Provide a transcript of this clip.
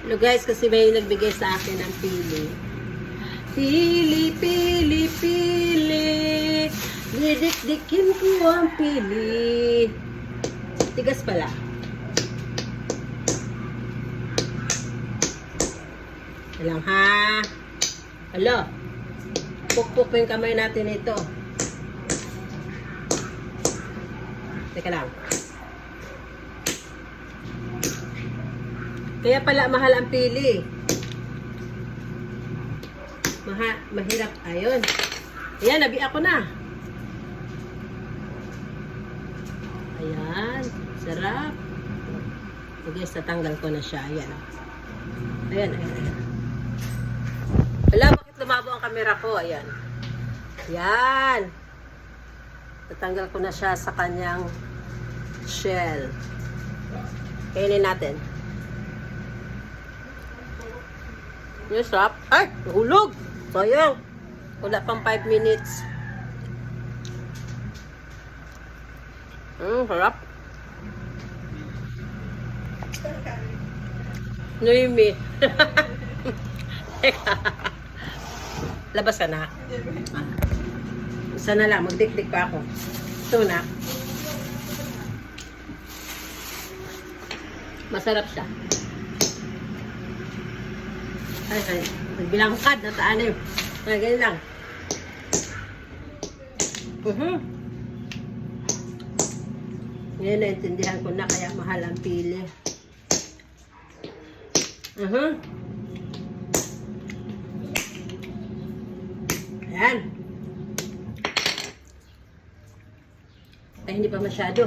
Hello guys, kasi may nagbigay sa akin ng pili. Pili, pili, pili. Didikdikin ko ang pili. Tigas pala. Alam ha. Hello. Pukpuk yung kamay natin ito. Teka lang. Kaya pala mahal ang pili. Mahirap. Ayun. Ayan, nabi ako na. Ayan. Sarap. So guys, natanggal ko na siya. Ayan. Ayan, ayan. Wala, bakit lumabo ang camera ko? Ayan. Ayan. Natanggal ko na siya sa kanyang shell. Kainin natin. Yes, sarap. Ay, nahulog. Sayang. Wala pang 5 minutes. Sarap. Noemi. Labas ka na. Isa na lang. Magdikdik pa ako. Ito na. Masarap siya. Ay. Nagbilangkad na taanay. Ay, ganyan lang. Ngayon naintindihan ko na kaya mahal ang pili. Ayan. Ay, hindi pa masyado.